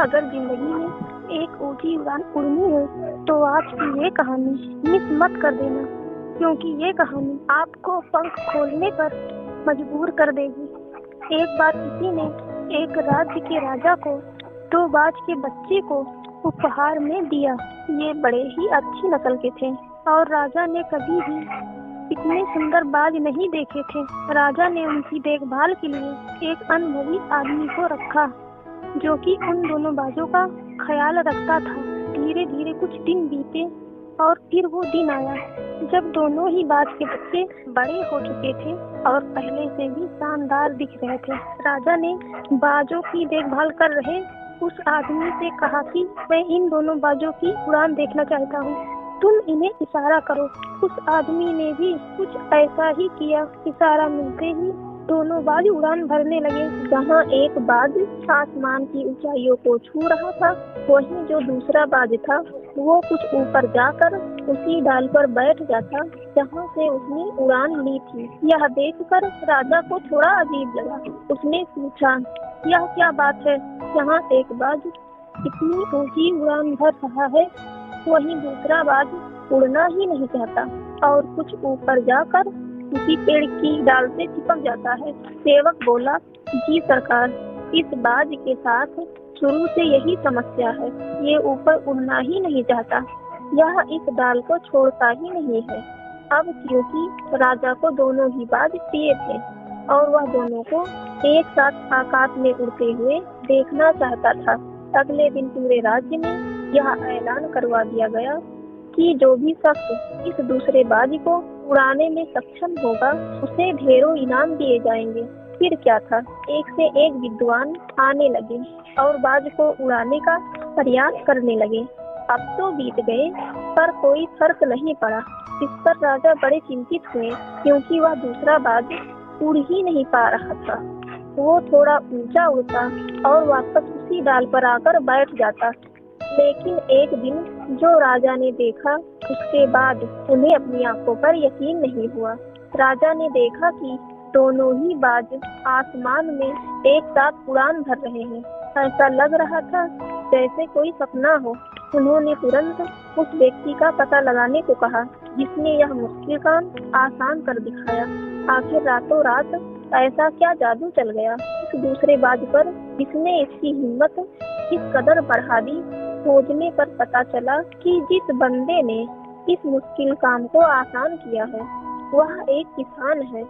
अगर जिंदगी में एक ऊंची उड़ान उड़नी है तो आज की ये कहानी मिस मत कर देना, क्योंकि ये कहानी आपको पंख खोलने पर मजबूर कर देगी। एक बार किसी ने एक राज्य के राजा को दो बाज के बच्चे को उपहार में दिया। ये बड़े ही अच्छी नस्ल के थे और राजा ने कभी भी इतने सुंदर बाज नहीं देखे थे। राजा ने उनकी देखभाल के लिए एक अनुभवी आदमी को रखा जो कि उन दोनों बाजों का ख्याल रखता था। धीरे धीरे कुछ दिन बीते और फिर वो दिन आया जब दोनों ही बाज के बच्चे बड़े हो चुके थे और पहले से भी शानदार दिख रहे थे। राजा ने बाजों की देखभाल कर रहे उस आदमी से कहा कि मैं इन दोनों बाजों की उड़ान देखना चाहता हूँ, तुम इन्हें इशारा करो। उस आदमी ने भी कुछ ऐसा ही किया। इशारा मिलते ही दोनों बाज उड़ान भरने लगे। जहाँ एक बाज आसमान की ऊंचाइयों को छू रहा था, वहीं जो दूसरा बाज था वो कुछ ऊपर जाकर उसी डाल पर बैठ जाता जहाँ से उसने उड़ान ली थी। यह देखकर राजा को थोड़ा अजीब लगा। उसने पूछा, यह क्या बात है? यहाँ एक बाज इतनी ऊंची उड़ान भर रहा है, वहीं दूसरा बाज उड़ना ही नहीं चाहता और कुछ ऊपर जाकर उसी पेड़ की डाल से चिपक जाता है। सेवक बोला, जी सरकार, इस बाज के साथ शुरू से यही समस्या है। ये ऊपर उड़ना ही नहीं चाहता, यह इस डाल को छोड़ता ही नहीं है। अब क्योंकि राजा को दोनों ही बाज प्रिय थे और वह दोनों को एक साथ आकाश में उड़ते हुए देखना चाहता था, अगले दिन पूरे राज्य में यह ऐलान करवा दिया गया कि जो भी शख्स इस दूसरे बाज को उड़ाने में सक्षम होगा उसे ढेरों इनाम दिए जाएंगे। फिर क्या था, एक से एक विद्वान आने लगे और बाज को उड़ाने का प्रयास करने लगे। अब तो बीत गए पर कोई फर्क नहीं पड़ा। इस पर राजा बड़े चिंतित हुए क्योंकि वह दूसरा बाज उड़ ही नहीं पा रहा था। वो थोड़ा ऊंचा उड़ता और वापस उसी डाल पर आकर बैठ जाता। लेकिन एक दिन जो राजा ने देखा उसके बाद उन्हें अपनी आंखों पर यकीन नहीं हुआ। राजा ने देखा कि दोनों ही बाज आसमान में एक साथ उड़ान भर रहे हैं। ऐसा लग रहा था जैसे कोई सपना हो। उन्होंने तुरंत उस व्यक्ति का पता लगाने को कहा जिसने यह मुश्किल काम आसान कर दिखाया। आखिर रातों रात ऐसा क्या जादू चल गया इस दूसरे बाज पर जिसने इसकी हिम्मत इस कदर बढ़ा दी। खोजने पर पता चला कि जिस बंदे ने इस मुश्किल काम को आसान किया है वह एक किसान है।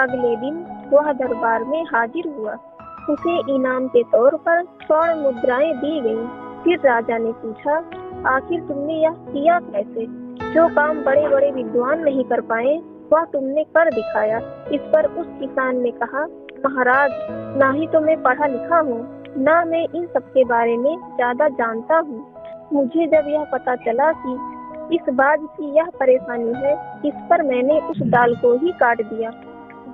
अगले दिन वह दरबार में हाजिर हुआ। उसे इनाम के तौर पर स्वर्ण मुद्राएं दी गई। फिर राजा ने पूछा, आखिर तुमने यह किया कैसे? जो काम बड़े बड़े विद्वान नहीं कर पाए वह तुमने कर दिखाया। इस पर उस किसान ने कहा, महाराज, ना ही तो मैं पढ़ा लिखा हूँ, ना मैं इन सब के बारे में ज्यादा जानता हूँ। मुझे जब यह पता चला कि इस बाज की यह परेशानी है, इस पर मैंने उस डाल को ही काट दिया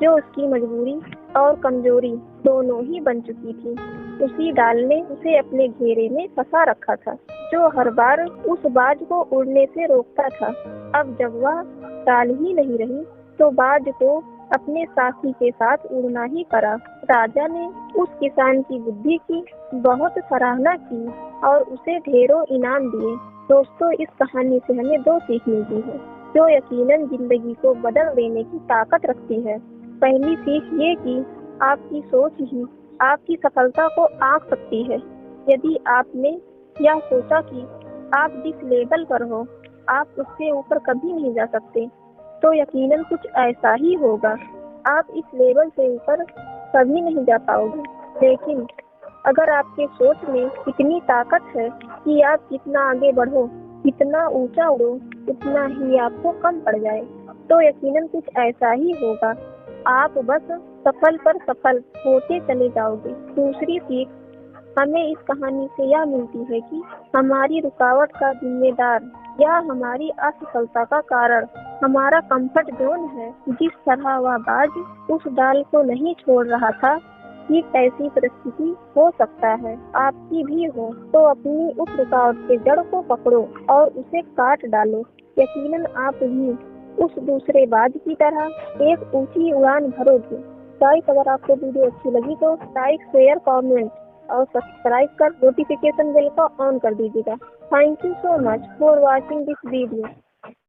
जो उसकी मजबूरी और कमजोरी दोनों ही बन चुकी थी। उसी डाल ने उसे अपने घेरे में फंसा रखा था जो हर बार उस बाज को उड़ने से रोकता था। अब जब वह डाल ही नहीं रही तो बाज को अपने साथी के साथ उड़ना ही पड़ा। राजा ने उस किसान की बुद्धि की बहुत सराहना की और उसे ढेरों इनाम दिए। दोस्तों, इस कहानी से हमें दो सीख मिलती है जो यकीनन जिंदगी को बदल देने की ताकत रखती है। पहली सीख ये कि आपकी सोच ही आपकी सफलता को आंक सकती है। यदि आपने यह सोचा कि आप जिस लेवल पर हो आप उससे ऊपर कभी नहीं जा सकते, तो यकीनन कुछ ऐसा ही होगा, आप इस लेवल से ऊपर कभी नहीं जा पाओगे। लेकिन अगर आपके सोच में इतनी ताकत है कि आप जितना आगे बढ़ो, जितना ऊंचा उड़ो, उतना ही आपको कम पड़ जाए, तो यकीनन कुछ ऐसा ही होगा, आप बस सफल पर सफल होते चले जाओगे। दूसरी सीख हमें इस कहानी से यह मिलती है कि हमारी रुकावट का जिम्मेदार या हमारी असफलता का कारण हमारा कंफर्ट जोन है। जिस तरह वह बाज उस डाल को नहीं छोड़ रहा था, ठीक ऐसी परिस्थिति हो सकता है आपकी भी हो, तो अपनी उस रुकावट के जड़ को पकड़ो और उसे काट डालो। यकीनन आप भी उस दूसरे बाज की तरह एक ऊंची उड़ान भरोगे। गाइस, अगर आपको वीडियो अच्छी लगी तो लाइक, शेयर, कमेंट और सब्सक्राइब कर नोटिफिकेशन बेल को ऑन कर दीजिएगा। Thank you so much for watching this video.